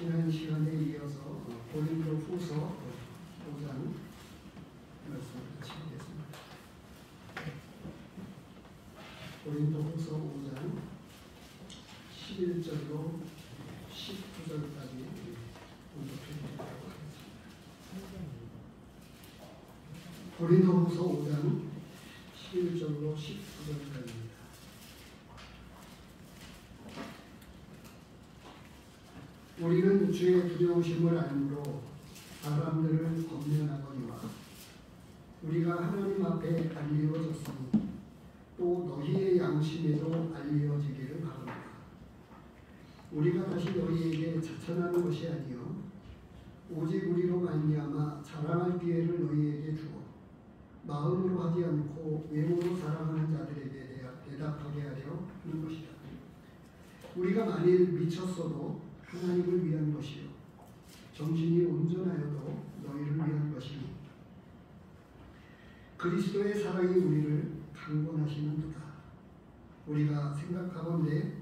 지난 시간에 이어서 고린도후서 5장 말씀을 같이 보겠습니다. 고린도후서 5장 11절로 19절까지 공독해드리도록 하겠습니다. 고린도후서 5장 11절로 19절까지입니다. 우리는 주의 두려우심을 알므로 사람들을 권면하거니와 우리가 하나님 앞에 알리워졌으니 또 너희의 양심에도 알리워지기를 바랍니다. 우리가 다시 너희에게 자천하는 것이 아니요 오직 우리로 말미암아 자랑할 기회를 너희에게 주어 마음으로 하지 않고 외모로 사랑하는 자들에게 대답하게 하려 하는 것이다. 우리가 만일 미쳤어도 하나님을 위한 것이요 정신이 온전하여도 너희를 위한 것이니 그리스도의 사랑이 우리를 강권하시는도다. 우리가 생각하건대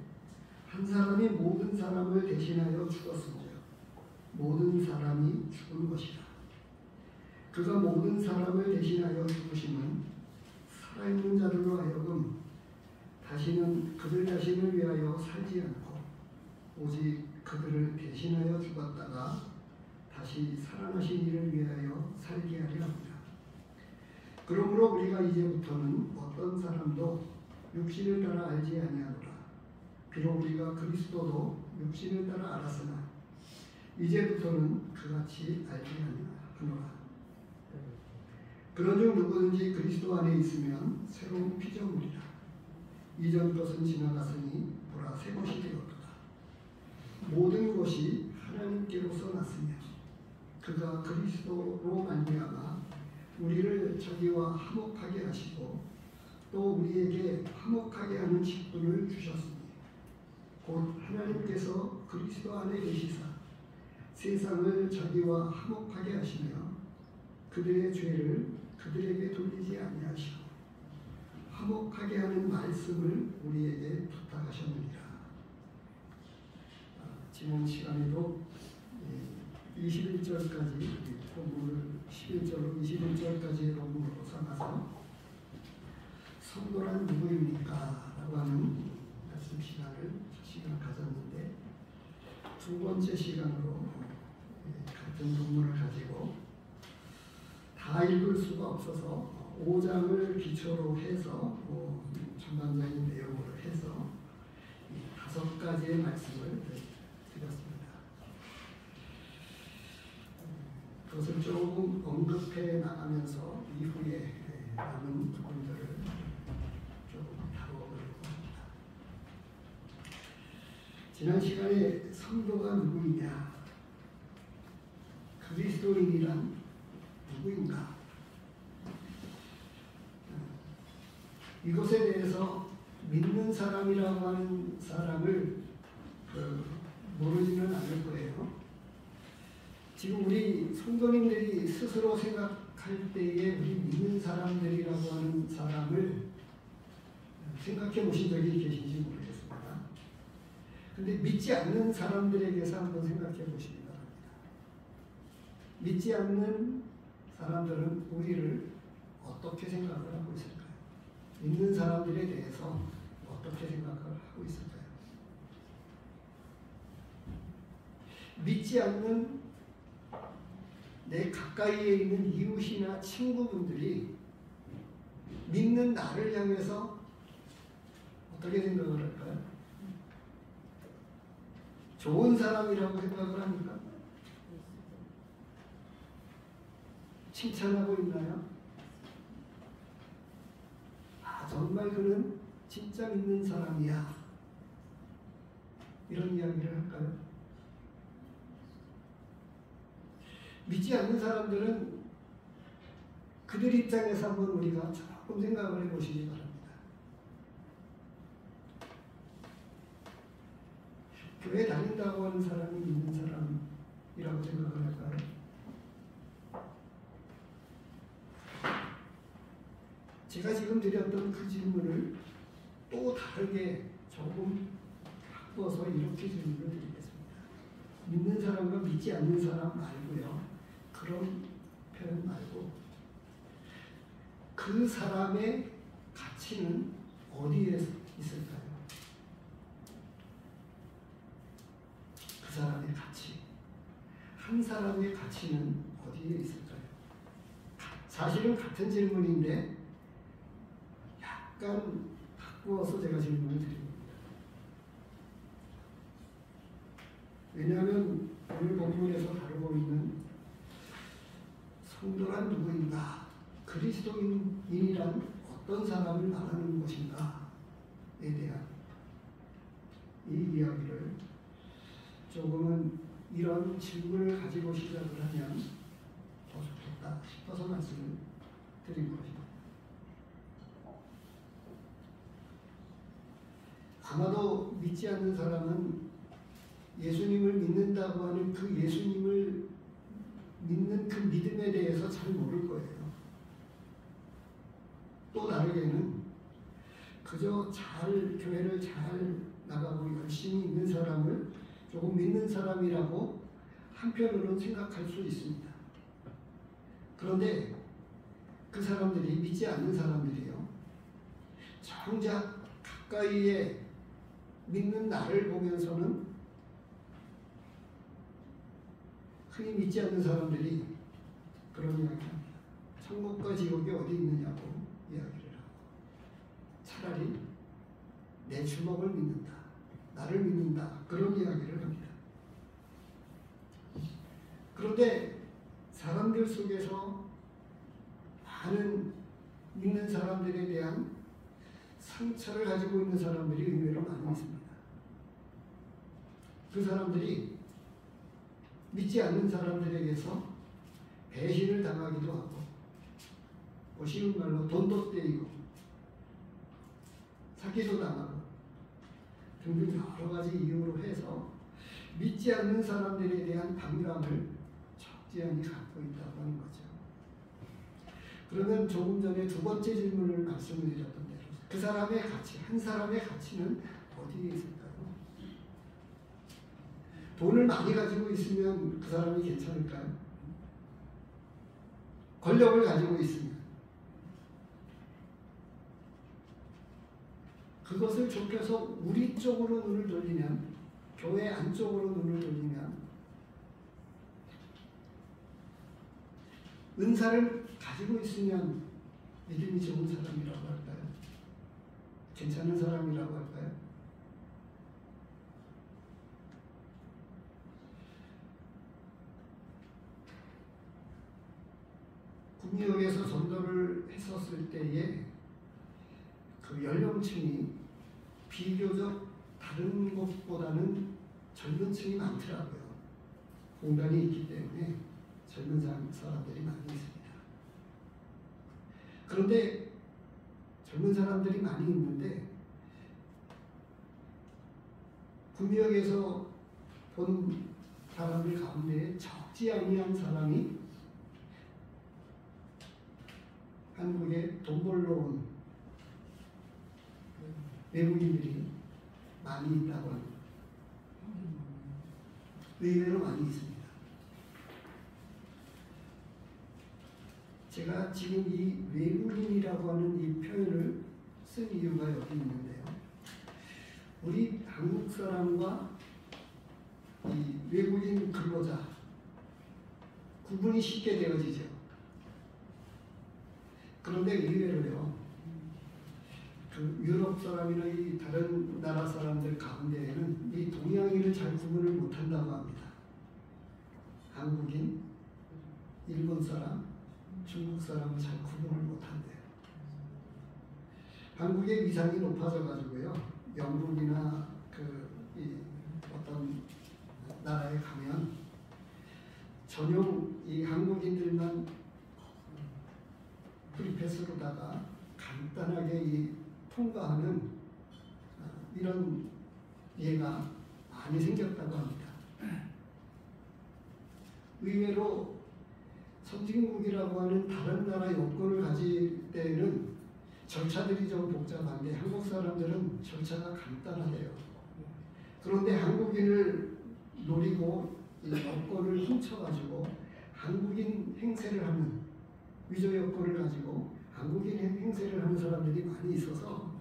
한 사람이 모든 사람을 대신하여 죽었은즉 모든 사람이 죽은 것이다. 그가 모든 사람을 대신하여 죽으심은 살아있는 자들로 하여금 다시는 그들 자신을 위하여 살지 않고 오직 그들을 대신하여 죽었다가 다시 살아나신 이를 위하여 살게 하려 합니다. 그러므로 우리가 이제부터는 어떤 사람도 육신을 따라 알지 아니하노라. 비록 우리가 그리스도도 육신을 따라 알았으나 이제부터는 그같이 알지 아니하노라. 그런즉 누구든지 그리스도 안에 있으면 새로운 피조물이라. 이전 것은 지나갔으니 보라 새 것이 되었도다. 모든 것이 하나님께로서 났으며 그가 그리스도로 말미암아 우리를 자기와 화목하게 하시고 또 우리에게 화목하게 하는 직분을 주셨으니 곧 하나님께서 그리스도 안에 계시사 세상을 자기와 화목하게 하시며 그들의 죄를 그들에게 돌리지 아니하시고 화목하게 하는 말씀을 우리에게 부탁하셨느니라. 지난 시간에도 21절까지 본문을 11절로 21절까지의 본문으로 삼아서 성도란 누구입니까? 라고 하는 말씀 시간을 가졌는데 두 번째 시간으로 같은 본문을 가지고 다 읽을 수가 없어서 5장을 기초로 해서 전반적인 내용으로 해서 5가지의 말씀을 드렸습니다. 그것을 조금 언급해 나가면서 이후에 남은 부분들을 조금 다뤄보려고 합니다. 지난 시간에 성도가 누구이냐, 그리스도인이란 누구인가, 이것에 대해서 믿는 사람이라고 하는 사람을 모르지는 않을 거예요. 지금 우리 성도님들이 스스로 생각할 때에 우리 믿는 사람들이라고 하는 사람을 생각해 보신 적이 계신지 모르겠습니다. 근데 믿지 않는 사람들에게서 한번 생각해 보시기 바랍니다. 믿지 않는 사람들은 우리를 어떻게 생각을 하고 있을까요? 믿는 사람들에 대해서 어떻게 생각을 하고 있을까요? 믿지 않는 내 가까이에 있는 이웃이나 친구분들이 믿는 나를 향해서 어떻게 생각을 할까요? 좋은 사람이라고 생각을 합니까? 칭찬하고 있나요? 정말 그는 진짜 믿는 사람이야, 이런 이야기를 할까요? 믿지 않는 사람들은 그들 입장에서 한번 우리가 조금 생각을 해보시기 바랍니다. 교회 다닌다고 하는 사람이 믿는 사람이라고 생각을 할까요? 제가 지금 드렸던 그 질문을 또 다르게 조금 바꿔서 이렇게 질문을 드리겠습니다. 믿는 사람과 믿지 않는 사람 말고요. 그런 표현 말고 그 사람의 가치는 어디에 있을까요? 그 사람의 가치. 한 사람의 가치는 어디에 있을까요? 사실은 같은 질문인데 약간 바꾸어서 제가 질문을 드립니다. 왜냐하면 오늘 본문에서 다루고 있는 성도란 누구인가? 그리스도인이란 어떤 사람을 말하는 것인가에 대한 이 이야기를 조금은 이런 질문을 가지고 시작을 하면 더 좋겠다 싶어서 말씀을 드린 것입니다. 아마도 믿지 않는 사람은 예수님을 믿는다고 하는 그 예수님을 믿는 그 믿음에 대해서 잘 모를 거예요. 또 다르게는 그저 교회를 잘 나가고 열심히 있는 사람을 조금 믿는 사람이라고 한편으로는 생각할 수 있습니다. 그런데 그 사람들이 믿지 않는 사람들이요. 정작 가까이에 믿는 나를 보면서는 흔히 믿지 않는 사람들이 그런 이야기합니다. 천국과 지옥이 어디 있느냐고 이야기를 하고 차라리 내 주먹을 믿는다. 나를 믿는다. 그런 이야기를 합니다. 그런데 사람들 속에서 많은 믿는 사람들에 대한 상처를 가지고 있는 사람들이 의외로 많이 있습니다. 그 사람들이 믿지 않는 사람들에게서 배신을 당하기도 하고 쉬운 말로 돈도 떼이고 사기도 당하고 등등 여러 가지 이유로 해서 믿지 않는 사람들에 대한 반감을 적지않게 갖고 있다고 하는 거죠. 그러면 조금 전에 두 번째 질문을 말씀을 드렸던 대로 그 사람의 가치, 한 사람의 가치는 어디에 있을까요? 돈을 많이 가지고 있으면 그 사람이 괜찮을까요? 권력을 가지고 있으면 그것을 좁혀서 우리 쪽으로 눈을 돌리면, 교회 안쪽으로 눈을 돌리면 은사를 가지고 있으면 믿음이 좋은 사람이라고 할까요? 괜찮은 사람이라고 할까요? 구미역에서 전도를 했었을 때에 그 연령층이 비교적 다른 곳보다는 젊은 층이 많더라고요. 공간이 있기 때문에 젊은 사람들이 많이 있습니다. 그런데 젊은 사람들이 많이 있는데 구미역에서 본 사람들 가운데 적지 아니한 사람이 한국에 돈 벌러 온 외국인들이 많이 있다고 합니다. 의외로 많이 있습니다. 제가 지금 이 외국인이라고 하는 이 표현을 쓴 이유가 여기 있는데요. 우리 한국 사람과 이 외국인 근로자 구분이 쉽게 되어지죠. 그런데 의외로요. 그 유럽 사람이나 이 다른 나라 사람들 가운데에는 이 동양인을 잘 구분을 못한다고 합니다. 한국인, 일본 사람, 중국 사람을 잘 구분을 못한대요. 한국의 위상이 높아져 가지고요. 영국이나 이 어떤 나라에 가면 전용 이 한국인들만 프리패스로다가 간단하게 이 통과하는 이런 예가 많이 생겼다고 합니다. 의외로 선진국이라고 하는 다른 나라 여권을 가질 때는 절차들이 좀 복잡한데 한국 사람들은 절차가 간단하대요. 그런데 한국인을 노리고 이 여권을 훔쳐가지고 한국인 행세를 하는 위조 여권을 가지고 한국인 행세를 하는 사람들이 많이 있어서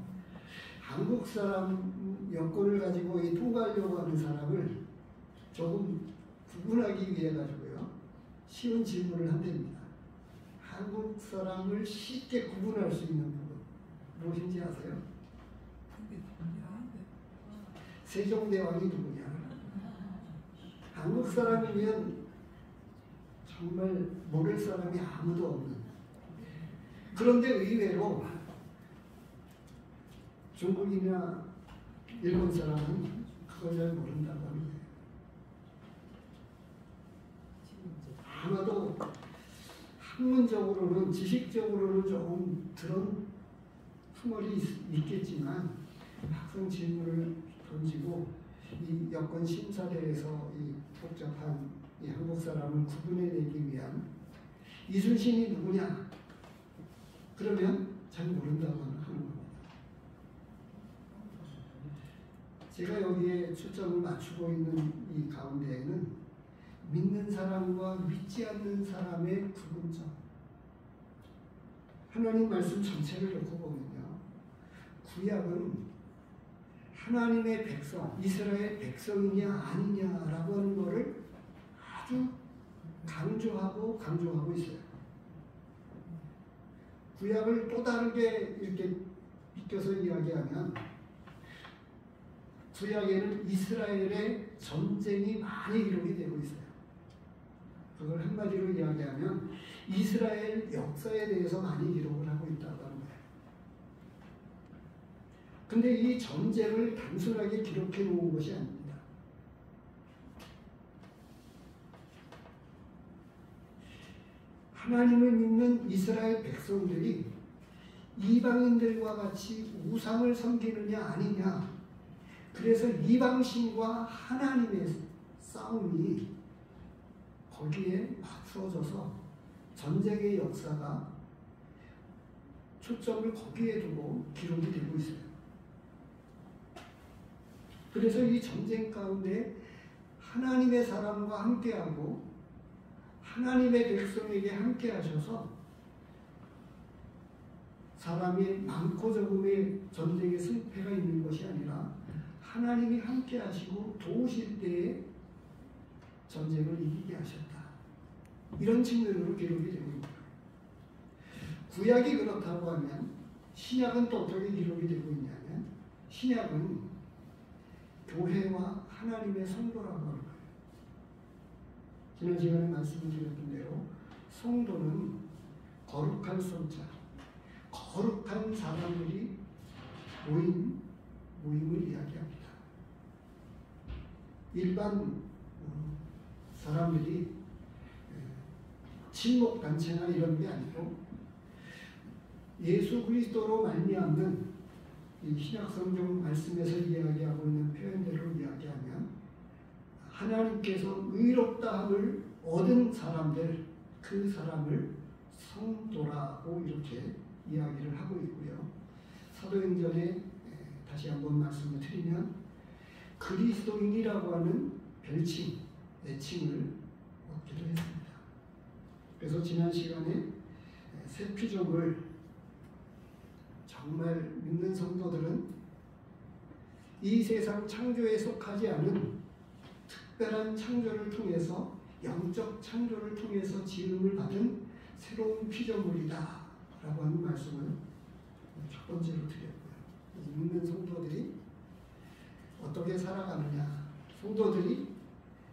한국 사람 여권을 가지고 이 통과하려고 하는 사람을 조금 구분하기 위해 가지고요 쉬운 질문을 한답니다. 한국 사람을 쉽게 구분할 수 있는 부분 무엇인지 아세요? 세종대왕이 누구냐? 한국 사람이면 정말 모를 사람이 아무도 없는. 그런데 의외로 중국이나 일본 사람은 그걸 잘 모른다고 합니다. 아마도 학문적으로는 지식적으로는 조금 들은 후머리 있겠지만 학생 질문을 던지고 이 여권 심사대에서 이 복잡한 이 한국 사람을 구분해내기 위한 이순신이 누구냐? 그러면 잘 모른다고 하는 겁니다. 제가 여기에 초점을 맞추고 있는 이 가운데에는 믿는 사람과 믿지 않는 사람의 구분점. 하나님 말씀 전체를 놓고 보면요. 구약은 하나님의 백성, 이스라엘 백성이냐 아니냐라고 하는 것을 아주 강조하고 있어요. 구약을 또 다르게 이렇게 비껴서 이야기하면 구약에는 이스라엘의 전쟁이 많이 기록이 되고 있어요. 그걸 한마디로 이야기하면 이스라엘 역사에 대해서 많이 기록을 하고 있다고 하는 거예요. 근데 이 전쟁을 단순하게 기록해 놓은 것이 아닙니다. 하나님을 믿는 이스라엘 백성들이 이방인들과 같이 우상을 섬기느냐 아니냐, 그래서 이방신과 하나님의 싸움이 거기에 맞춰져서 전쟁의 역사가 초점을 거기에 두고 기록이 되고 있어요. 그래서 이 전쟁 가운데 하나님의 사람과 함께하고 하나님의 백성에게 함께 하셔서 사람이 많고 적음의 전쟁의 승패가 있는 것이 아니라 하나님이 함께 하시고 도우실 때에 전쟁을 이기게 하셨다. 이런 측면으로 기록이 되고 있다. 구약이 그렇다고 하면 신약은 또 어떻게 기록이 되고 있냐면 신약은 교회와 하나님의 성도라고 하는 거예요. 지난 시간에 말씀드렸던 대로 성도는 거룩한 성자, 거룩한 사람들이 모임을 이야기합니다. 일반 사람들이 친목단체나 이런 게 아니고 예수 그리스도로 말미암는 이 신약성경 말씀에서 이야기하고 있는 표현대로 이야기하면 하나님께서 의롭다함을 얻은 사람들, 그 사람을 성도라고 이렇게 이야기를 하고 있고요. 사도행전에 다시 한번 말씀을 드리면 그리스도인이라고 하는 별칭, 애칭을 얻기도 했습니다. 그래서 지난 시간에 새 피조물, 정말 믿는 성도들은 이 세상 창조에 속하지 않은 특별한 창조를 통해서, 영적 창조를 통해서 지음을 받은 새로운 피조물이다 라고 하는 말씀을 첫 번째로 드렸고요. 믿는 성도들이 어떻게 살아가느냐, 성도들이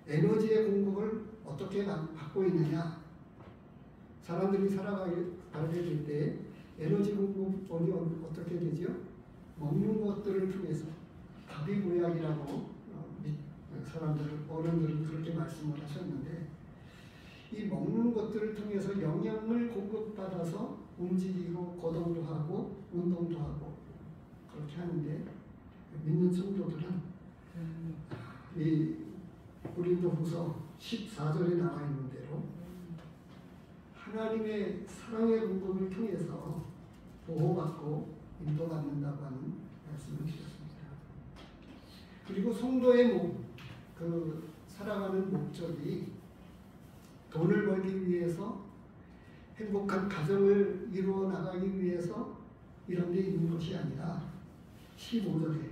에너지의 공급을 어떻게 받고 있느냐, 사람들이 살아가게 될 때 에너지 공급원이 어떻게 되죠? 먹는 것들을 통해서, 다비보약이라고 사람들은, 어른들은 그렇게 말씀을 하셨는데, 이 먹는 것들을 통해서 영양을 공급받아서 움직이고 거동도 하고 운동도 하고 그렇게 하는데, 믿는 성도들은 이 고린도후서 14절에 나와 있는 대로 하나님의 사랑의 공급을 통해서 보호받고 인도받는다고 하는 말씀을 드렸습니다. 그리고 성도의 몸, 그 살아가는 목적이 돈을 벌기 위해서 행복한 가정을 이루어 나가기 위해서 이런 데 있는 것이 아니라 15절에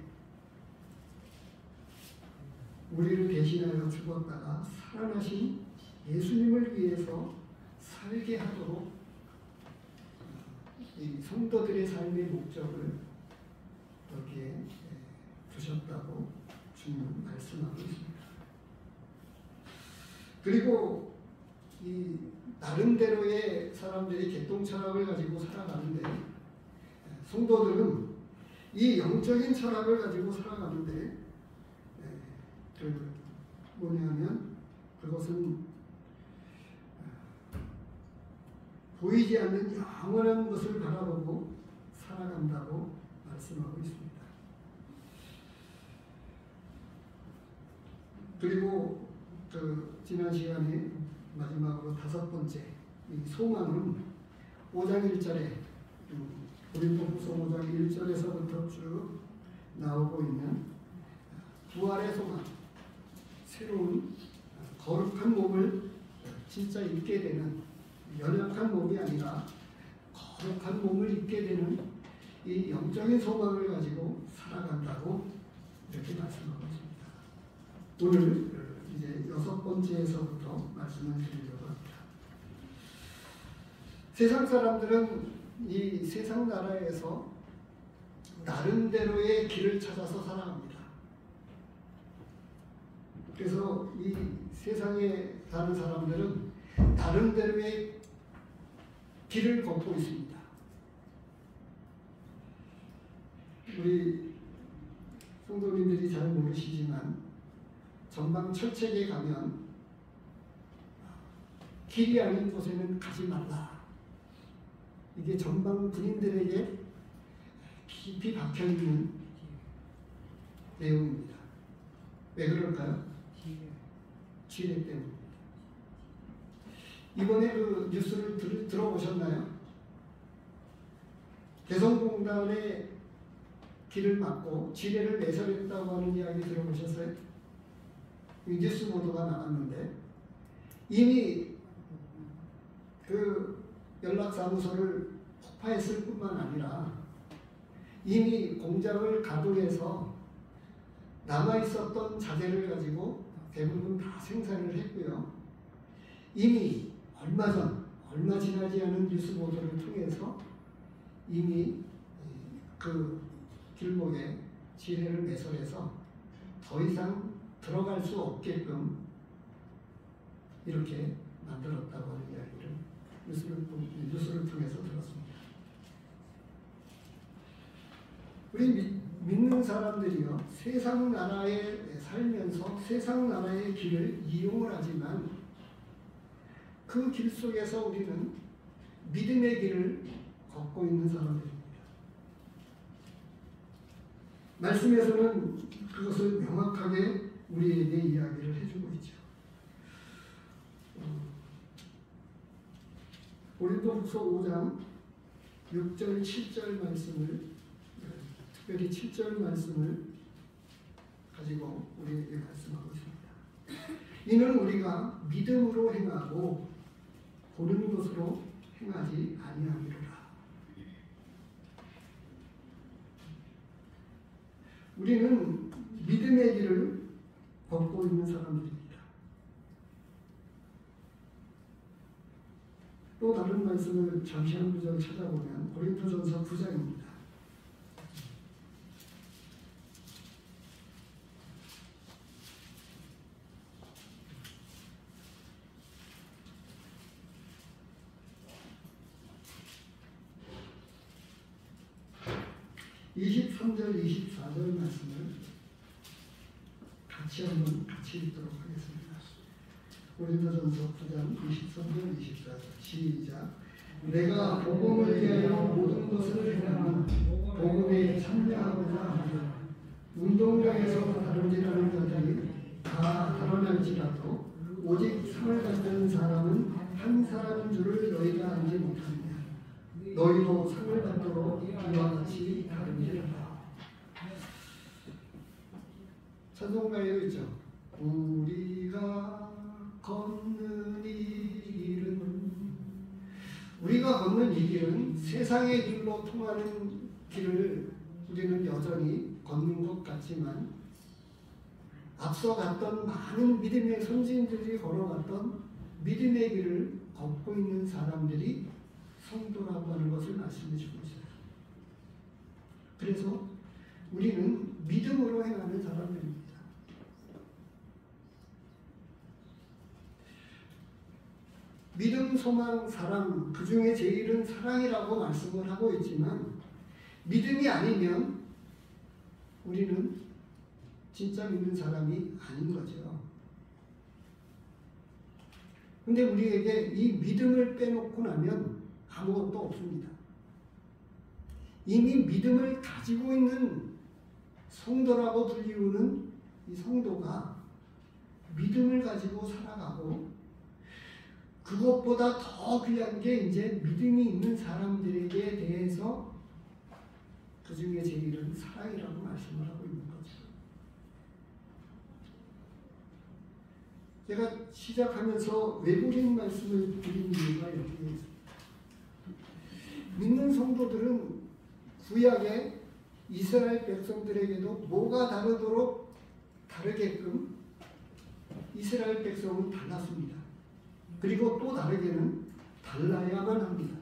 우리를 대신하여 죽었다가 살아나신 예수님을 위해서 살게 하도록 이 성도들의 삶의 목적을 여기에 두셨다고 주님은 말씀하고 있습니다. 그리고 이 나름대로의 사람들이 개똥 철학을 가지고 살아가는데 성도들은 이 영적인 철학을 가지고 살아가는데 뭐냐면 그것은 보이지 않는 영원한 것을 바라보고 살아간다고 말씀하고 있습니다. 그리고 지난 시간에 마지막으로 5번째 이 소망은 5장 1절에 고린도후서 5장 1절에서부터 쭉 나오고 있는 부활의 소망, 새로운 거룩한 몸을 진짜 입게 되는, 연약한 몸이 아니라 거룩한 몸을 입게 되는 이 영적인 소망을 가지고 살아간다고 이렇게 말씀하고 있습니다. 오늘 이제 6번째에서부터 말씀을 드리려고 합니다. 세상 사람들은 이 세상 나라에서 나름대로의 길을 찾아서 살아갑니다. 그래서 이 세상에 사는 사람들은 나름대로의 길을 걷고 있습니다. 우리 성도님들이 잘 모르시지만 전방 철책에 가면 길이 아닌 곳에는 가지 말라. 이게 전방 군인들에게 깊이 박혀있는 내용입니다. 왜 그럴까요? 지뢰 때문입니다. 이번에 그 뉴스를 들어보셨나요? 개성공단의 길을 막고 지뢰를 매설했다고 하는 이야기 들어보셨어요? 이 뉴스 보도가 나왔는데 이미 그 연락사무소를 폭파했을 뿐만 아니라 이미 공장을 가동해서 남아있었던 자재를 가지고 대부분 다 생산을 했고요. 이미 얼마 지나지 않은 뉴스 보도를 통해서 이미 그 길목에 지뢰를 매설해서 더 이상 들어갈 수 없게끔 이렇게 만들었다고 하는 이야기를 뉴스를 통해서 들었습니다. 우리 믿는 사람들이요, 세상 나라에 살면서 세상 나라의 길을 이용을 하지만 그 길 속에서 우리는 믿음의 길을 걷고 있는 사람들입니다. 말씀에서는 그것을 명확하게 우리에게 이야기를 해주고 있죠. 고린도후서 5장 6절, 7절 말씀을, 특별히 7절 말씀을 가지고 우리에게 말씀하고 있습니다. 이는 우리가 믿음으로 행하고 보는 것으로 행하지 아니하리로라. 우리는 믿음의 길을 걷고 있는 사람들입니다. 또 다른 말씀을 잠시 한 구절 찾아보면 고린도전서 9장입니다. (23절) 24절 말씀을 같이 읽도록 하겠습니다. 고린도전서 9장 23절 24절 시작. 내가 복음을 위하여 모든 것을 행하나 복음에 참여하고자 하며 운동장에서 다름질하는 자들이 다 드러날지라도 오직 상을 받는 사람은 한 사람인 줄을 너희가 알지 못하느냐. 너희도 상을 받도록 이와 같이 다름질하라. 찬송가에도 있죠. 우리가 걷는 이 길은 우리가 걷는 이 길은 세상의 길로 통하는 길을 우리는 여전히 걷는 것 같지만 앞서 갔던 많은 믿음의 선진들이 걸어갔던 믿음의 길을 걷고 있는 사람들이 성도라고 하는 것을 말씀해 주고 있어요. 그래서 우리는 믿음으로 행하는 사람들입니다. 믿음, 소망, 사랑, 그 중에 제일은 사랑이라고 말씀을 하고 있지만 믿음이 아니면 우리는 진짜 믿는 사람이 아닌 거죠. 근데 우리에게 이 믿음을 빼놓고 나면 아무것도 없습니다. 이미 믿음을 가지고 있는 성도라고 불리우는 이 성도가 믿음을 가지고 살아가고 그것보다 더 귀한 게 이제 믿음이 있는 사람들에게 대해서 그 중에 제일은 사랑이라고 말씀을 하고 있는 거죠. 제가 시작하면서 외국인 말씀을 드린 이유가 여기에 있습니다. 믿는 성도들은 구약의 이스라엘 백성들에게도 뭐가 다르도록 다르게끔 이스라엘 백성은 달랐습니다. 그리고 또 다르게는 달라야만 합니다.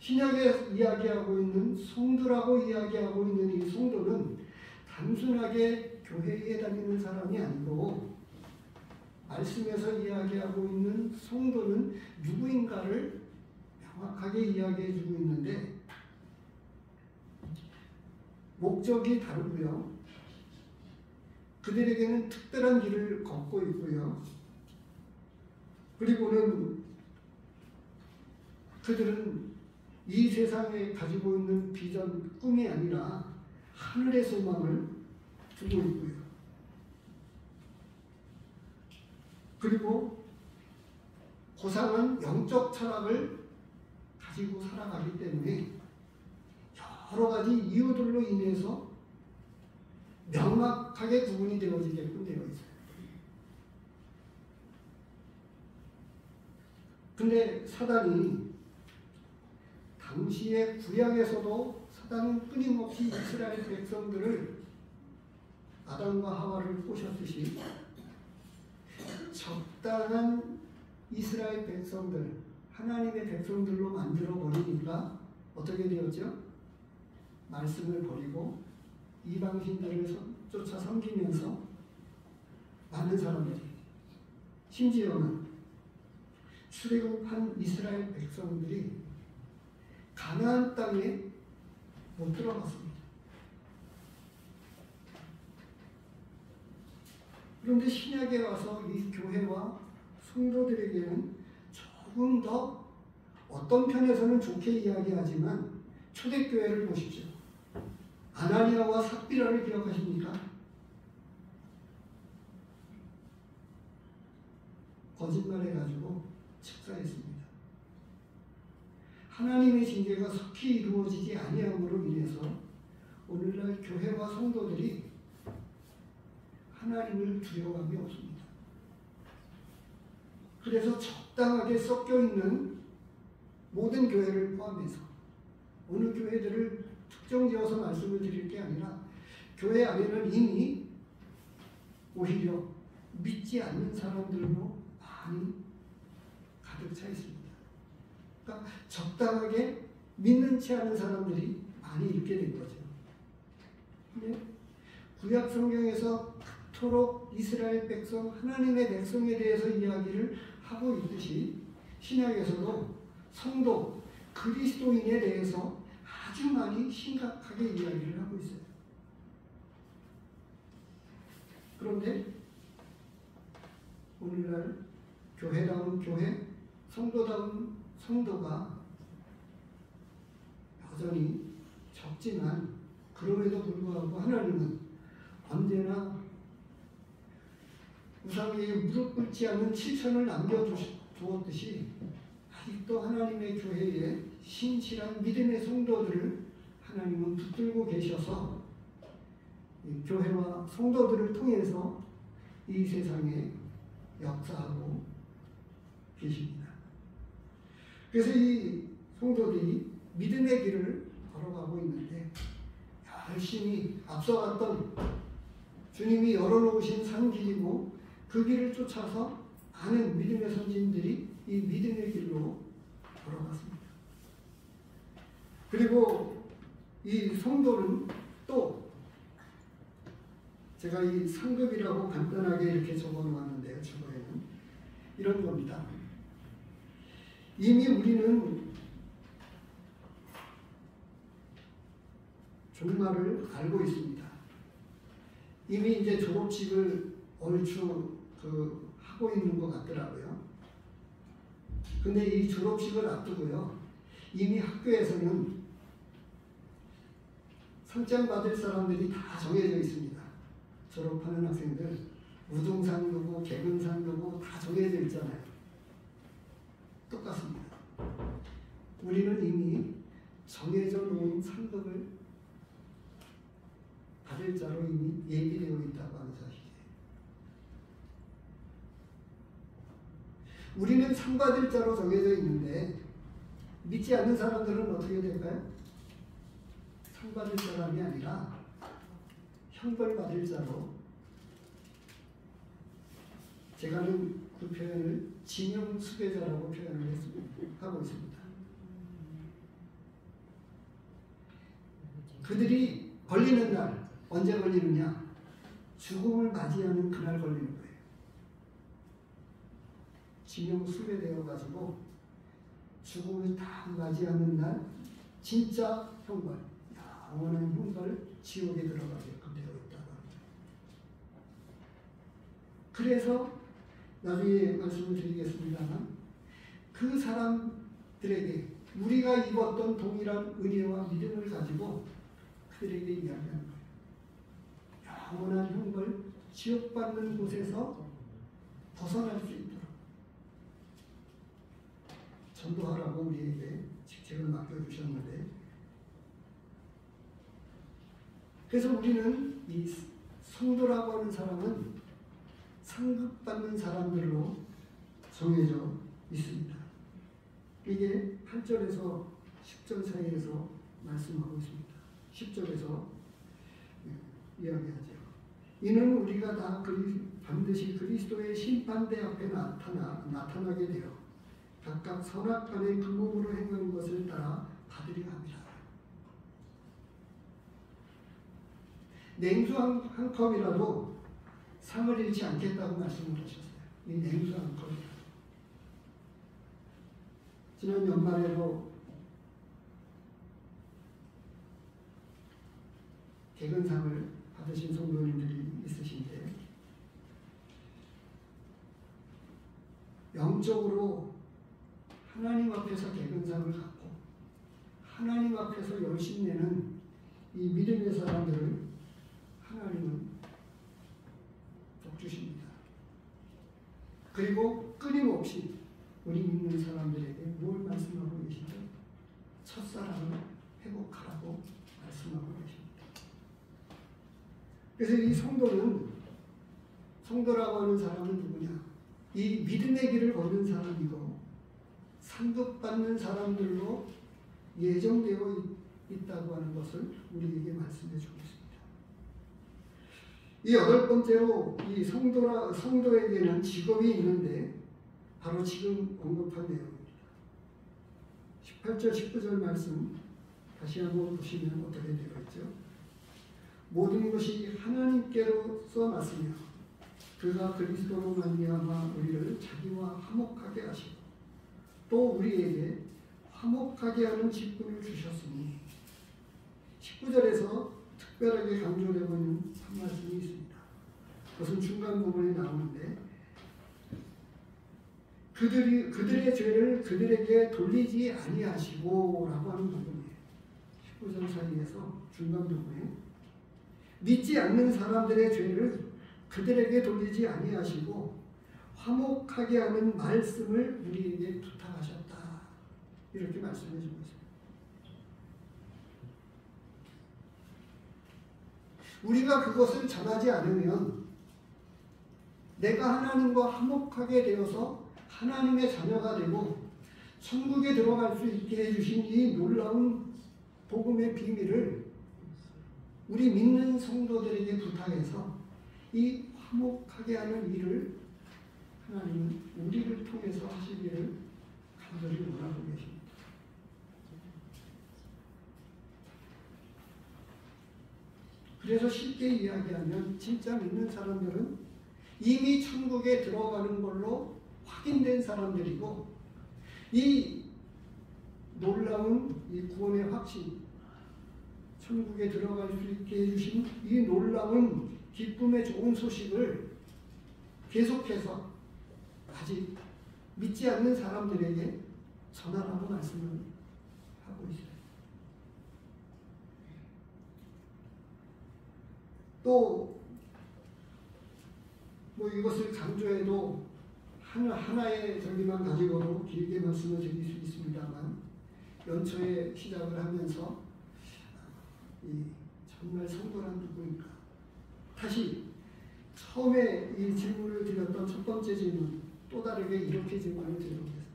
신약에 이야기하고 있는 성도라고 이야기하고 있는 이 성도는 단순하게 교회에 다니는 사람이 아니고 말씀에서 이야기하고 있는 성도는 누구인가를 명확하게 이야기해 주고 있는데 목적이 다르고요. 그들에게는 특별한 길을 걷고 있고요. 그리고는 그들은 이 세상에 가지고 있는 비전, 꿈이 아니라 하늘의 소망을 두고 있고요. 그리고 고상한 영적 철학을 가지고 살아가기 때문에 여러 가지 이유들로 인해서 명확하게 구분이 되어지게끔 되어 있어요. 근데 사단이 당시의 구약에서도 사단은 끊임없이 이스라엘 백성들을 아담과 하와를 꼬셨듯이 적당한 이스라엘 백성들, 하나님의 백성들로 만들어 버리니까 어떻게 되었죠? 말씀을 버리고 이방신들을 쫓아 섬기면서 많은 사람들이, 심지어는 출애굽한 이스라엘 백성들이 가나안 땅에 못 들어갔습니다. 그런데 신약에 와서 이 교회와 성도들에게는 조금 더 어떤 편에서는 좋게 이야기하지만 초대교회를 보십시오. 아나니아와 삽비라를 기억하십니까? 거짓말해가지고 축사했습니다. 하나님의 징계가 속히 이루어지지 아니함으로 인해서 오늘날 교회와 성도들이 하나님을 두려워함이 없습니다. 그래서 적당하게 섞여 있는 모든 교회를 포함해서 어느 교회들을 특정지어서 말씀을 드릴 게 아니라 교회 안에는 이미 오히려 믿지 않는 사람들로 많이 가득 차 있습니다. 그러니까 적당하게 믿는 채 하는 사람들이 많이 있게 된 거죠. 근데 구약 성경에서 그토록 이스라엘 백성, 하나님의 백성에 대해서 이야기를 하고 있듯이 신약에서도 성도, 그리스도인에 대해서 아주 많이 심각하게 이야기를 하고 있어요. 그런데 오늘날 교회다운 교회, 성도다운 성도가 여전히 적지만 그럼에도 불구하고 하나님은 언제나 우상에게 무릎 꿇지 않는 7천을 남겨두었듯이 아직도 하나님의 교회에 신실한 믿음의 성도들을 하나님은 붙들고 계셔서 이 교회와 성도들을 통해서 이 세상에 역사하고 계십니다. 그래서 이 성도들이 믿음의 길을 걸어가고 있는데 열심히 앞서갔던 주님이 열어놓으신 산 길이고 그 길을 쫓아서 많은 믿음의 선진들이 이 믿음의 길로 걸어갔습니다. 그리고 이 성도는 또 제가 이 상급이라고 간단하게 이렇게 적어놓았는데요. 주거에는 이런 겁니다. 이미 우리는 종말을 알고 있습니다. 이미 이제 졸업식을 얼추 하고 있는 것 같더라고요. 근데 이 졸업식을 앞두고요. 이미 학교에서는 상장 받을 사람들이 다 정해져 있습니다. 졸업하는 학생들 우등상 누구, 개근상 누구 다 정해져 있잖아요. 똑같습니다. 우리는 이미 정해져 놓은 상급을 받을 자로 이미 예비되어 있다고 하는 사실이에요. 우리는 상 받을 자로 정해져 있는데 믿지 않는 사람들은 어떻게 될까요? 상 받을 사람이 아니라 형벌 받을 자로, 제가는 그 표현을 진영 수배자라고 표현을 하고 있습니다. 그들이 걸리는 날, 언제 걸리느냐? 죽음을 맞이하는 그날 걸리는 거예요. 진영 수배되어 가지고 죽음을 다 맞이하는 날 진짜 형벌, 영원한 형벌, 지옥에 들어가게끔 되어 있다고 합니다. 그래서 나중에 말씀을 드리겠습니다만 그 사람들에게 우리가 입었던 동일한 은혜와 믿음을 가지고 그들에게 이야기하는 거예요. 영원한 형벌, 지옥받는 곳에서 벗어날 수 있도록 전도하라고 우리에게 직책을 맡겨주셨는데, 그래서 우리는 이 성도라고 하는 사람은 상급받는 사람들로 정해져 있습니다. 이게 8절에서 10절 사이에서 말씀하고 있습니다. 10절에서 이야기하죠. 이는 우리가 다 반드시 그리스도의 심판대 앞에 나타나게 되어 각각 선악간에 그 몸으로 행한 것을 따라 받으려 합니다. 냉수 한 컵이라도 상을 잃지 않겠다고 말씀을 하셨어요. 이 냉수 한 컵이라도. 지난 연말에도 개근상을 받으신 성도님들이 있으신데, 영적으로 하나님 앞에서 개근상을 갖고 하나님 앞에서 열심내는 이 믿음의 사람들을 하나님은 복 주십니다. 그리고 끊임없이 우리 믿는 사람들에게 뭘 말씀하고 계시죠? 첫사랑을 회복하라고 말씀하고 계십니다. 그래서 이 성도라고 하는 사람은 누구냐? 이 믿음의 길을 걷는 사람이고 상급받는 사람들로 예정되어 있다고 하는 것을 우리에게 말씀해 주고 있습니다. 이 8번째로 이 성도에게는 직업이 있는데 바로 지금 언급한 내용입니다. 18절 19절 말씀 다시 한번 보시면 어떻게 되어 있죠? 모든 것이 하나님께로서 났으며 그가 그리스도로 말미암아 우리를 자기와 화목하게 하시고 또 우리에게 화목하게 하는 직분을 주셨으니, 19절에서 특별하게 강조되고 있는 한 말씀이 있습니다. 그것은 중간 부분에 나오는데, 그들의 죄를 그들에게 돌리지 아니하시고 라고 하는 부분이에요. 19절 사이에서 중간 부분에 믿지 않는 사람들의 죄를 그들에게 돌리지 아니하시고 화목하게 하는 말씀을 우리에게 부탁하셨다. 이렇게 말씀해 주고 있습니다. 우리가 그것을 전하지 않으면 내가 하나님과 화목하게 되어서 하나님의 자녀가 되고 천국에 들어갈 수 있게 해주신 이 놀라운 복음의 비밀을 우리 믿는 성도들에게 부탁해서 이 화목하게 하는 일을 하나님은 우리를 통해서 하시기를 간절히 원하고 계십니다. 그래서 쉽게 이야기하면 진짜 믿는 사람들은 이미 천국에 들어가는 걸로 확인된 사람들이고 이 놀라운 이 구원의 확신, 천국에 들어갈 수 있게 해주신 이 놀라운 기쁨의 좋은 소식을 계속해서 아직 믿지 않는 사람들에게 전하라고 말씀을 하고 있어요. 또 뭐 이것을 강조해도 하나의 전기만 가지고도 길게 말씀을 드릴 수 있습니다만 연초에 시작을 하면서 정말 성도란 누구인가? 다시 처음에 이 질문을 드렸던 첫 번째 질문 또 다르게 이렇게 질문을 드려보겠습니다.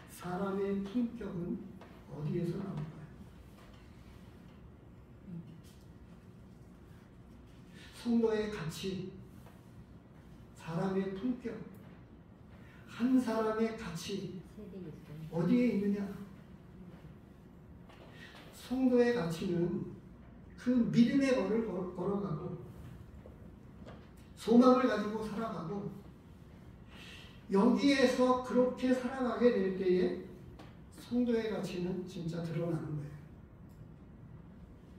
사람의 품격은 어디에서 나올까요? 성도의 가치, 사람의 품격, 한 사람의 가치 어디에 있느냐? 성도의 가치는 그 믿음의 걸을 걸어가고 소망을 가지고 살아가고 여기에서 그렇게 살아가게 될 때에 성도의 가치는 진짜 드러나는 거예요.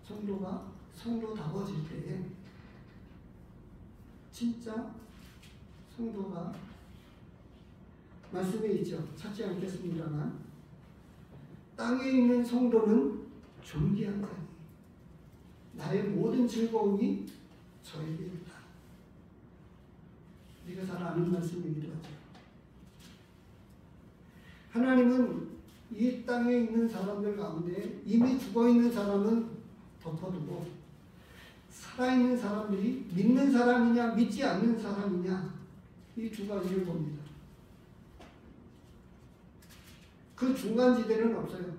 성도가 성도다워질 때에 진짜 성도가 말씀에 있죠. 찾지 않겠습니다만 땅에 있는 성도는 존귀한 자니 나의 모든 즐거움이 저에게 있다. 우리가 잘 아는 말씀이기도 하죠. 하나님은 이 땅에 있는 사람들 가운데 이미 죽어있는 사람은 덮어두고 살아있는 사람들이 믿는 사람이냐 믿지 않는 사람이냐 이 두 가지를 봅니다. 그 중간지대는 없어요.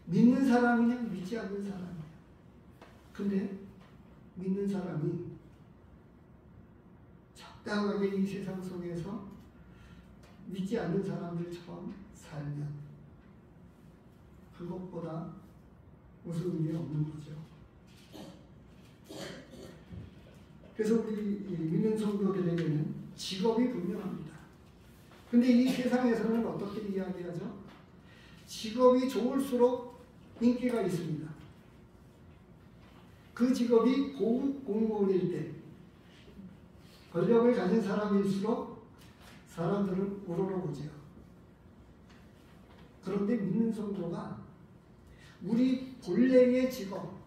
믿는 사람이냐 믿지 않는 사람이냐. 근데 믿는 사람이 적당하게 이 세상 속에서 믿지 않는 사람들처럼 살면 그것보다 무슨 의미 없는 거죠. 그래서 우리 믿는 성도들에게는 직업이 분명합니다. 근데 이 세상에서는 어떻게 이야기하죠? 직업이 좋을수록 인기가 있습니다. 그 직업이 고급 공무원일 때 권력을 가진 사람일수록 사람들은 우러러보죠. 그런데 믿는 성도가 우리 본래의 직업,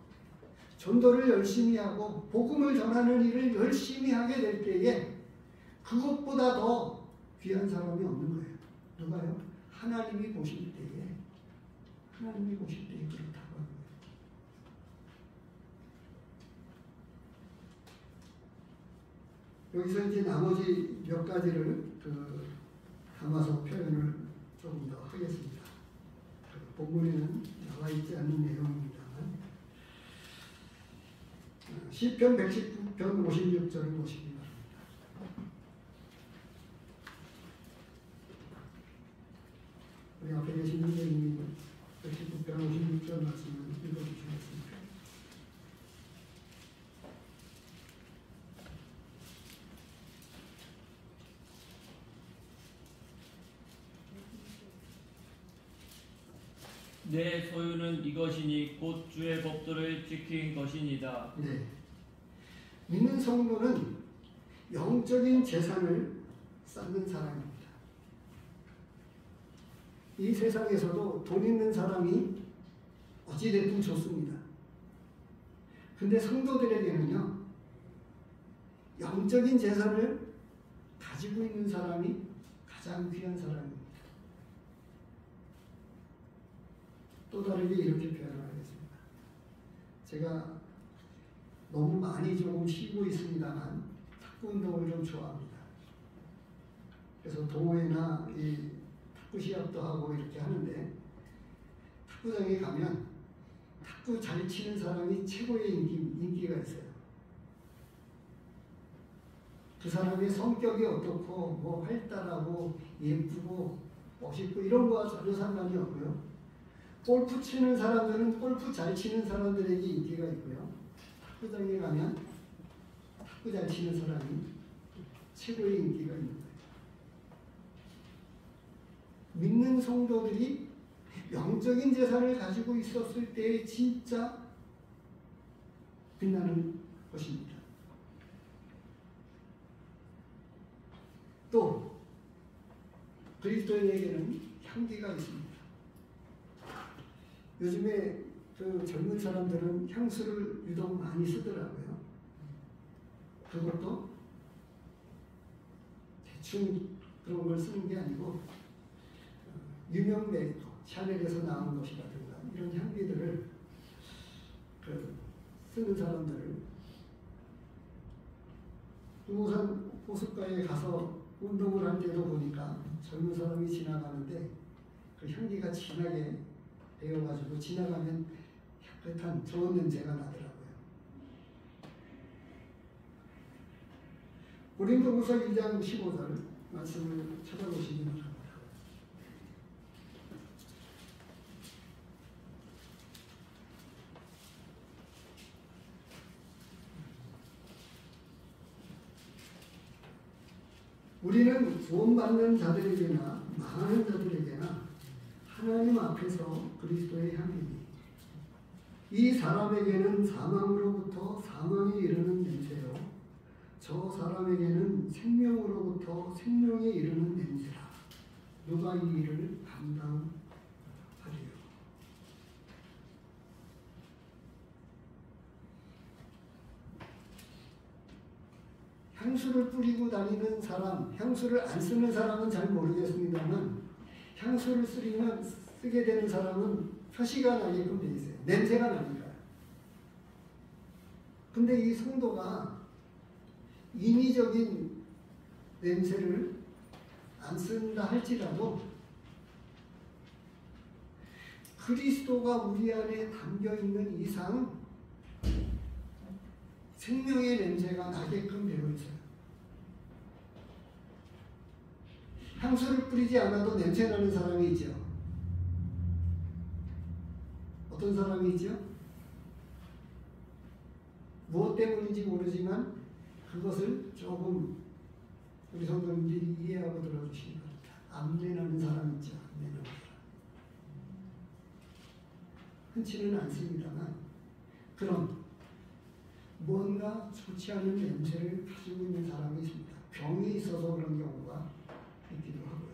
전도를 열심히 하고 복음을 전하는 일을 열심히 하게 될 때에 그것보다 더 귀한 사람이 없는 거예요. 누가요? 하나님이 보실 때에 그렇다고 하는 거예요. 여기서 이제 나머지 몇 가지를 담아서 표현을 조금 더 하겠습니다. 본문에는 나와 있지 않는 내용입니다만 시편 119편 56절을 보시기 바랍니다. 우리 앞에 계신 선생님이 119편 56절 말씀을 읽어주시겠습니다. 내 소유는 이것이니 곧 주의 법도를 지킨 것이니이다. 네. 믿는 성도는 영적인 재산을 쌓는 사람입니다. 이 세상에서도 돈 있는 사람이 어찌됐든 좋습니다. 근데 성도들에게는요, 영적인 재산을 가지고 있는 사람이 가장 귀한 사람입니다. 또 다르게 이렇게 표현을 하겠습니다. 제가 너무 많이 조금 쉬고 있습니다만 탁구 운동을 좀 좋아합니다. 그래서 동호회나 이 탁구 시합도 하고 이렇게 하는데 탁구장에 가면 탁구 잘 치는 사람이 최고의 인기가 있어요. 그 사람의 성격이 어떻고 뭐 활달하고 예쁘고 멋있고 이런 거와 전혀 상관이 없고요. 골프 치는 사람들은 골프 잘 치는 사람들에게 인기가 있고요. 탁구장에 가면 탁구 잘 치는 사람이 최고의 인기가 있는 거예요. 믿는 성도들이 영적인 재산을 가지고 있었을 때에 진짜 빛나는 것입니다. 또 그리스도인에게는 향기가 있습니다. 요즘에 그 젊은 사람들은 향수를 유독 많이 쓰더라고요. 그것도 대충 그런 걸 쓰는 게 아니고 유명 메이커, 샤넬에서 나온 것이라든가 이런 향기들을 쓰는 사람들을 우선 호숫가에 가서 운동을 할 때도 보니까 젊은 사람이 지나가는데 그 향기가 진하게 배어가지고 지나가면 향긋한 좋은 냄새가 나더라고요. 고린도후서 1장 15절 말씀을 찾아보시기 바랍니다. 우리는 구원받는 자들에게나 망하는 자들에게나 하나님 앞에서 그리스도의 향기니 이 사람에게는 사망으로부터 사망에 이르는 냄새요 저 사람에게는 생명으로부터 생명에 이르는 냄새라. 누가 이 일을 감당하리요. 향수를 뿌리고 다니는 사람, 향수를 안 쓰는 사람은 잘 모르겠습니다만 향수를 쓰게 되는 사람은 표시가 나게끔 되어 있어요. 냄새가 나니까. 근데 이 성도가 인위적인 냄새를 안 쓴다 할지라도 그리스도가 우리 안에 담겨 있는 이상 생명의 냄새가 나게끔 되어 있어요. 향수를 뿌리지 않아도 냄새 나는 사람이 있죠. 어떤 사람이 있죠? 무엇 때문인지 모르지만 그것을 조금 우리 성도님들이 이해하고 들어주시기 바랍니다. 암내 나는 사람 있죠. 암내 나는 사람. 흔치는 않습니다만 그런 뭔가 좋지 않은 냄새를 가지고 있는 사람이 있습니다. 병이 있어서 그런 경우가 있기도 하고요.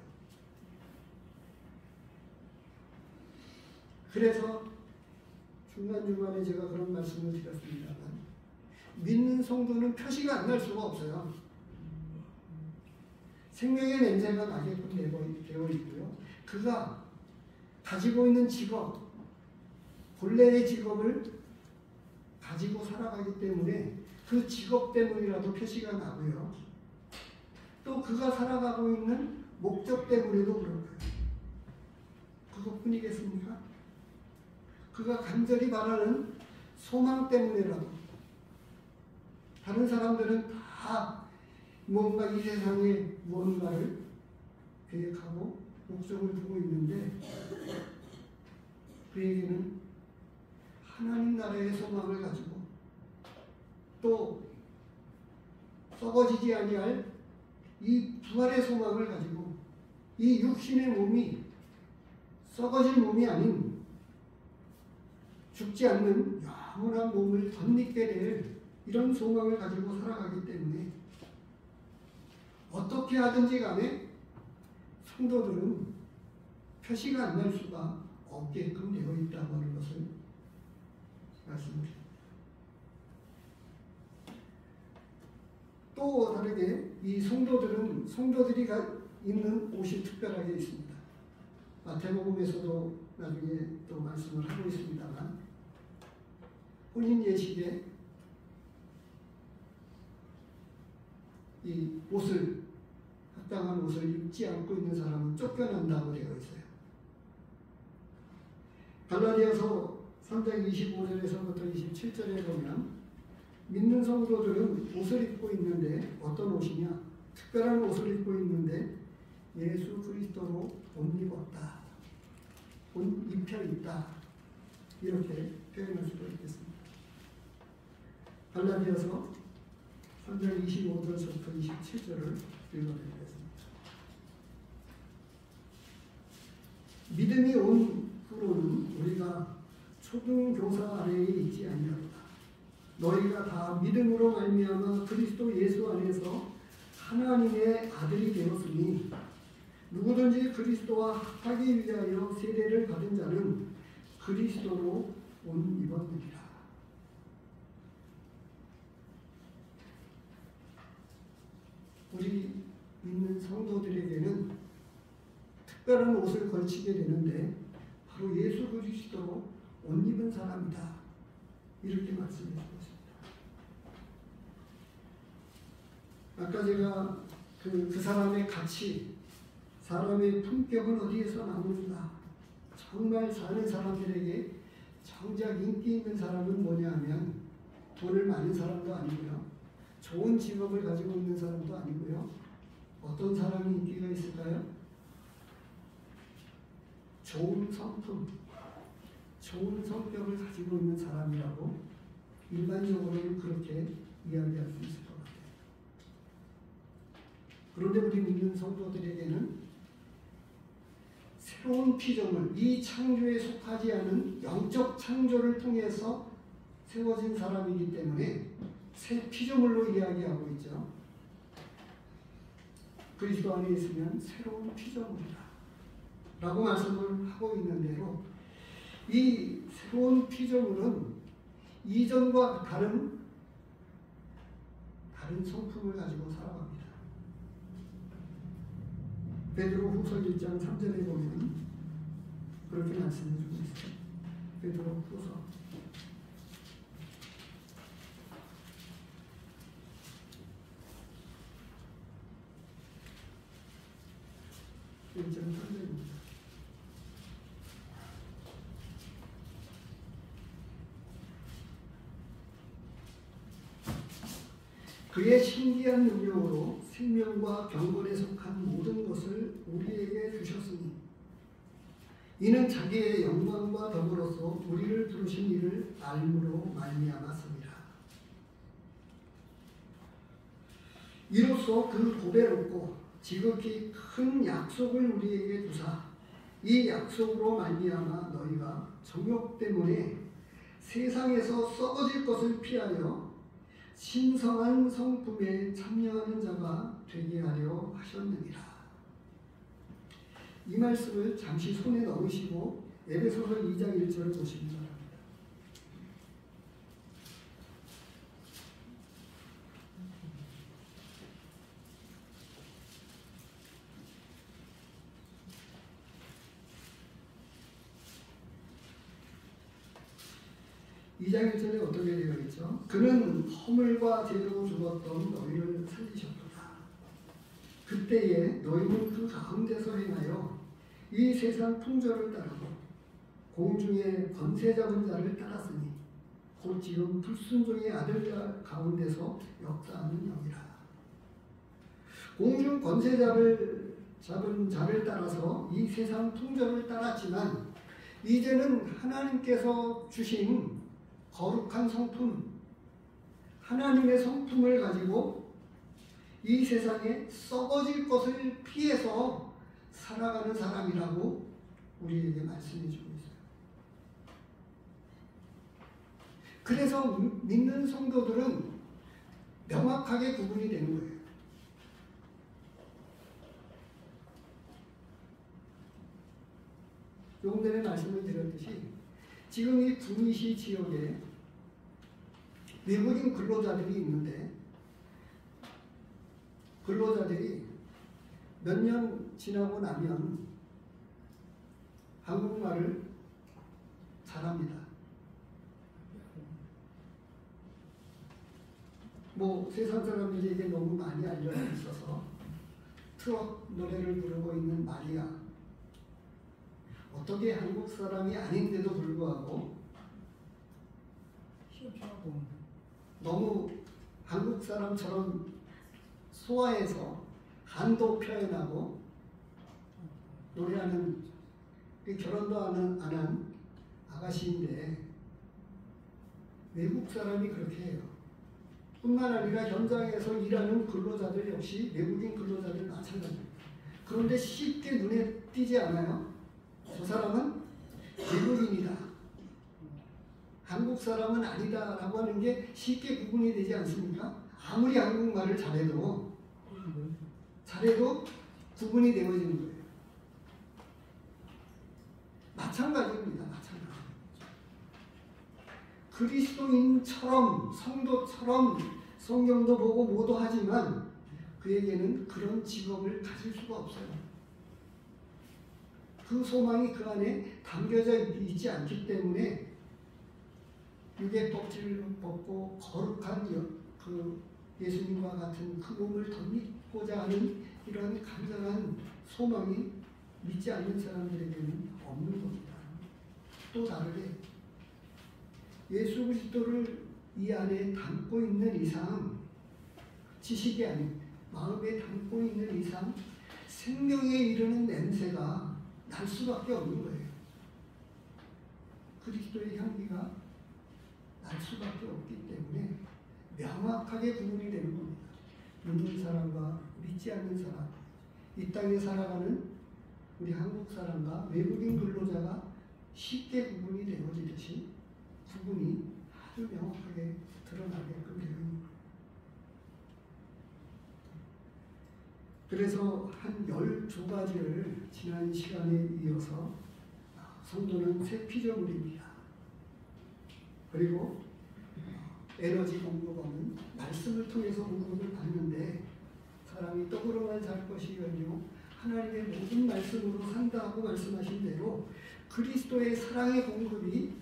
그래서 중간중간에 제가 그런 말씀을 드렸습니다만 믿는 성도는 표시가 안 날 수가 없어요. 생명의 냄새가 나게끔 되어 있고요. 그가 가지고 있는 직업, 본래의 직업을 가지고 살아가기 때문에 그 직업 때문이라도 표시가 나고요. 또 그가 살아가고 있는 목적 때문에도 그럴 거예요. 그것뿐이겠습니까? 그가 간절히 바라는 소망 때문에라도 다른 사람들은 다 뭔가 이 세상에 무언가를 계획하고 목적을 두고 있는데 그에게는 하나님 나라의 소망을 가지고 또 썩어지지 아니할 이 부활의 소망을 가지고 이 육신의 몸이 썩어질 몸이 아닌 죽지 않는 영원한 몸을 덧입게 될 이런 소망을 가지고 살아가기 때문에 어떻게 하든지 간에 성도들은 표시가 안 날 수가 없게끔 되어 있다고 하는 것을 말씀드립니다. 또 다르게 이 성도들이 입는 옷이 특별하게 있습니다. 마태복음에서도 나중에 또 말씀을 하고 있습니다만 혼인 예식에 이 옷을 합당한 옷을 입지 않고 있는 사람은 쫓겨난다고 되어 있어요. 갈라디아서 3장 25절에서부터 27절에 보면 믿는 성도들은 옷을 입고 있는데 어떤 옷이냐? 특별한 옷을 입고 있는데 예수 그리스도로 옷 입었다. 옷 입혀 있다. 이렇게 표현할 수가 있겠습니다. 갈라디아서 3장 25절부터 27절을 읽어드리겠습니다. 믿음이 온 후로는 우리가 초등교사 아래에 있지 아니하도다. 너희가 다 믿음으로 말미암아 그리스도 예수 안에서 하나님의 아들이 되었으니 누구든지 그리스도와 합하기 위하여 세례를 받은 자는 그리스도로 옷 입었느니라. 우리 믿는 성도들에게는 특별한 옷을 걸치게 되는데 바로 예수 그리스도로 옷 입은 사람이다. 이렇게 말씀해 주셨습니다. 아까 제가 그 사람의 가치, 사람의 품격은 어디에서 나오는가? 정말 사는 사람들에게 정작 인기 있는 사람은 뭐냐 하면 돈을 많은 사람도 아니고요. 좋은 직업을 가지고 있는 사람도 아니고요. 어떤 사람이 인기가 있을까요? 좋은 성품, 좋은 성격을 가지고 있는 사람이라고 일반적으로는 그렇게 이야기할 수 있을 것 같아요. 그런데 우리 믿는 성도들에게는 새로운 피조물, 이 창조에 속하지 않은 영적 창조를 통해서 세워진 사람이기 때문에 새 피조물로 이야기하고 있죠. 그리스도 안에 있으면 새로운 피조물이다 라고 말씀을 하고 있는 대로 이 새로운 피조물은 이전과 다른 성품을 가지고 살아갑니다. 베드로 후서 1장 3절에 보면 그렇게 말씀해 주고 있어요. 베드로 후서 1장 3절입니다. 그의 신기한 능력으로 생명과 경건에 속한 모든 것을 우리에게 주셨으니 이는 자기의 영광과 더불어서 우리를 부르신 이를 알므로 말미암았습니다. 이로써 그 보배롭고 지극히 큰 약속을 우리에게 주사 이 약속으로 말미암아 너희가 정욕 때문에 세상에서 썩어질 것을 피하여 신성한 성품에 참여하는 자가 되게 하려 하셨느니라. 이 말씀을 잠시 손에 넣으시고 에베소서 2장 1절을 보시기 바랍니다. 이 장 1절에 어떻게 되어 있죠? 그는 허물과 죄로 죽었던 너희를 살리셨도다. 그때에 너희는 그 가운데서 행하여 이 세상 풍조를 따르고 공중의 권세 잡은 자를 따랐으니 곧 지금 불순종의 아들 가운데서 역사하는 영이라. 공중 권세 잡은 자를 따라서 이 세상 풍조를 따랐지만 이제는 하나님께서 주신 거룩한 성품, 하나님의 성품을 가지고 이 세상에 썩어질 것을 피해서 살아가는 사람이라고 우리에게 말씀해 주고 있어요. 그래서 믿는 성도들은 명확하게 구분이 되는 거예요. 조금 전에 말씀을 드렸듯이 지금 이 구미시 지역에 외국인 근로자들이 있는데 근로자들이 몇 년 지나고 나면 한국말을 잘합니다. 뭐 세상 사람들에게 너무 많이 알려져 있어서 트롯 노래를 부르고 있는 마리아, 어떻게 한국 사람이 아닌데도 불구하고 너무 한국 사람처럼 소화해서 한도 표현하고 노래하는, 결혼도 안 한 아가씨인데 외국 사람이 그렇게 해요. 뿐만 아니라 현장에서 일하는 근로자들 역시 외국인 근로자들 마찬가지입니다. 그런데 쉽게 눈에 띄지 않아요? 저 사람은 외국인이다, 한국 사람은 아니다 라고 하는 게 쉽게 구분이 되지 않습니까? 아무리 한국말을 잘해도 구분이 되어지는 거예요. 마찬가지입니다. 마찬가지. 그리스도인처럼, 성도처럼 성경도 보고 뭐도 하지만 그에게는 그런 직업을 가질 수가 없어요. 그 소망이 그 안에 담겨져 있지 않기 때문에 육의 껍질을 벗고 거룩한 그 예수님과 같은 그 몸을 덧입고자 하는 이런 간절한 소망이 믿지 않는 사람들에게는 없는 겁니다. 또 다르게 예수 그리스도를 이 안에 담고 있는 이상, 지식이 아닌 마음에 담고 있는 이상 생명에 이르는 냄새가 날 수밖에 없는 거예요. 그리스도의 향기가 날 수밖에 없기 때문에 명확하게 구분이 되는 겁니다. 믿는 사람과 믿지 않는 사람, 이 땅에 살아가는 우리 한국 사람과 외국인 근로자가 쉽게 구분이 되어지듯이 구분이 아주 명확하게 드러나게끔 되는 거예요. 그래서 한 12가지를 지난 시간에 이어서 성도는 새 피조물입니다. 그리고 에너지 공급원은 말씀을 통해서 공급을 받는데 사람이 떡으로만 살 것이면요 하나님의 모든 말씀으로 산다고 말씀하신 대로 그리스도의 사랑의 공급이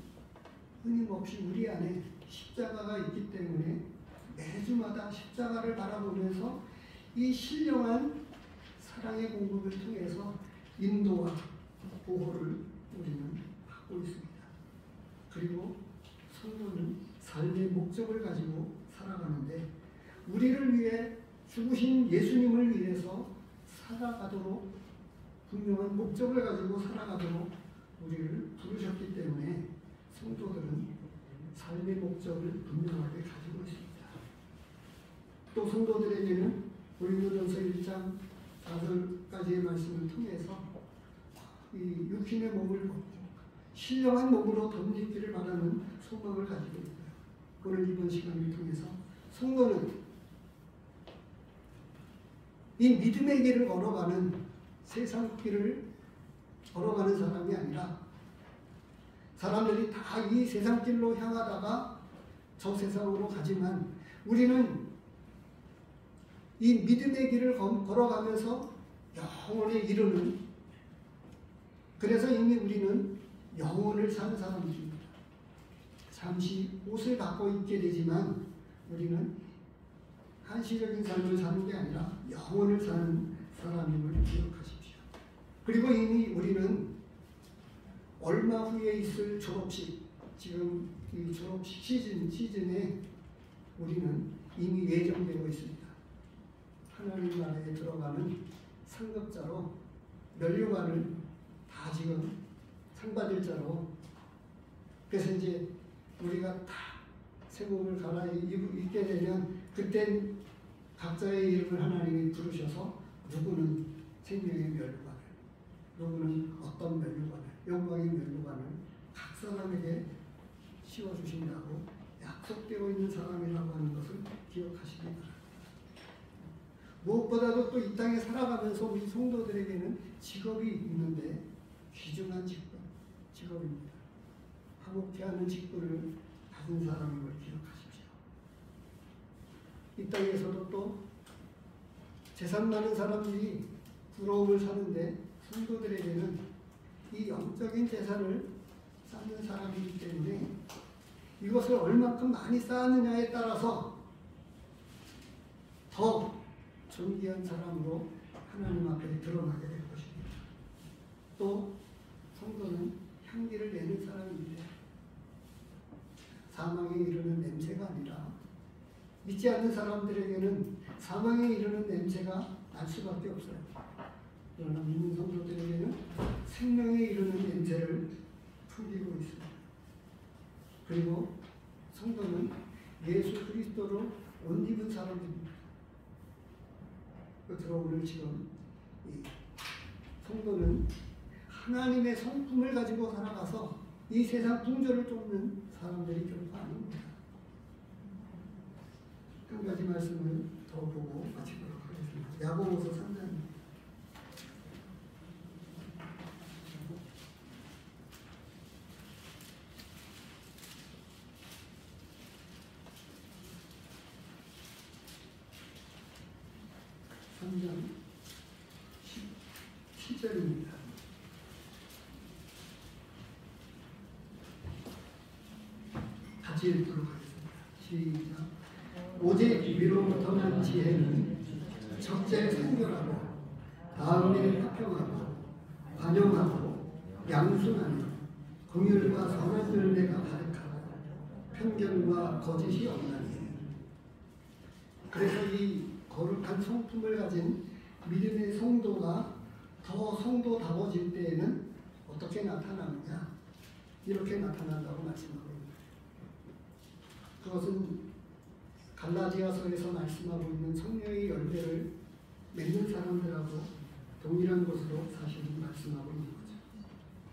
끊임없이 우리 안에 십자가가 있기 때문에 매주마다 십자가를 바라보면서 이 신령한 사랑의 공급을 통해서 인도와 보호를 우리는 받고 있습니다. 그리고 성도는 삶의 목적을 가지고 살아가는데 우리를 위해 죽으신 예수님을 위해서 살아가도록 분명한 목적을 가지고 살아가도록 우리를 부르셨기 때문에 성도들은 삶의 목적을 분명하게 가지고 있습니다. 또 성도들에게는 고린도전서 1장 4절까지의 말씀을 통해서 이 육신의 몸을 벗고 신령한 몸으로 덧입기를 바라는 소망을 가지고 있고요. 오늘 이번 시간을 통해서 성도는 이 믿음의 길을 걸어가는 세상 길을 걸어가는 사람이 아니라 사람들이 다 이 세상 길로 향하다가 저 세상으로 가지만 우리는 이 믿음의 길을 걸어가면서 영원에 이르는, 그래서 이미 우리는 영혼을 사는 사람들입니다. 잠시 옷을 바꿔 입게 되지만 우리는 한시적인 삶을 사는 게 아니라 영혼을 사는 사람임을 기억하십시오. 그리고 이미 우리는 얼마 후에 있을 졸업식, 지금 이 졸업식 시즌에 우리는 이미 예정되어 있습니다. 하나님 나라에 들어가는 상급자로 면류관을 다 지금 상 받을 자로, 그래서 이제 우리가 다 새 몸을 갈아입게 되면 그땐 각자의 이름을 하나님이 부르셔서 누구는 생명의 면류관을, 누구는 어떤 면류관을, 영광의 면류관을 각 사람에게 씌워주신다고 약속되어 있는 사람이라고 하는 것을 기억하시기 바랍니다. 무엇보다도 또 이 땅에 살아가면서 우리 성도들에게는 직업이 있는데 귀중한 직업입니다. 화목케 하는 직분을 가진 사람임을 기억하십시오. 이 땅에서도 또 재산 많은 사람들이 부러움을 사는데 성도들에게는 이 영적인 재산을 쌓는 사람이기 때문에 이것을 얼마큼 많이 쌓느냐에 따라서 더 존귀한 사람으로 하나님 앞에 드러나게 될 것입니다. 또 성도는 향기를 내는 사람인데 사망에 이르는 냄새가 아니라 믿지 않는 사람들에게는 사망에 이르는 냄새가 날 수밖에 없어요. 그러나 믿는 성도들에게는 생명에 이르는 냄새를 풍기고 있습니다. 그리고 성도는 예수 그리스도로 옷 입은 사람입니다. 그래서 오늘 지금 이 성도는 하나님의 성품을 가지고 살아가서 이 세상 풍조를 쫓는 사람들이 결코 아닙니다. 한 가지 말씀을 더 보고 마치도록 하겠습니다. 야고보서 3장 10절입니다. 같이 읽도록 하겠습니다. 시작. 오직 위로부터 난 지혜는 첫째 성결하고 다음에 화평하고 관용하고 양순하며 긍휼과 선한 열매가 가득하고 편견과 거짓이 없나니. 그래서 이 거룩한 성품을 가진 믿음의 성도가 더 성도다워질 때에는 어떻게 나타나느냐? 이렇게 나타난다고 말씀하고 있습니다. 그것은 갈라디아서에서 말씀하고 있는 성령의 열매를 맺는 사람들하고 동일한 것으로 사실은 말씀하고 있는 거죠.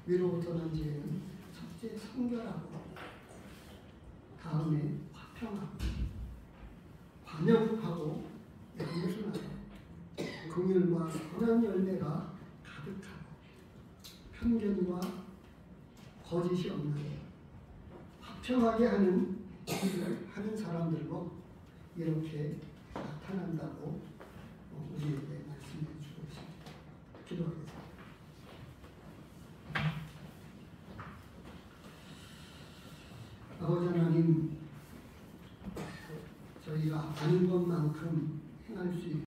위로부터 난 지혜는 첫째 성결하고 다음에 화평하고 관용하고 양순하고 긍휼과 선한 열매가 가득하고 편견과 거짓이 없는 화평하게 하는 일을 하는 사람들로 이렇게 나타난다고 우리에게 말씀해 주고 있습니다. 기도하겠습니다. 아버지 하나님, 저희가 아는 것만큼 행할 수 있고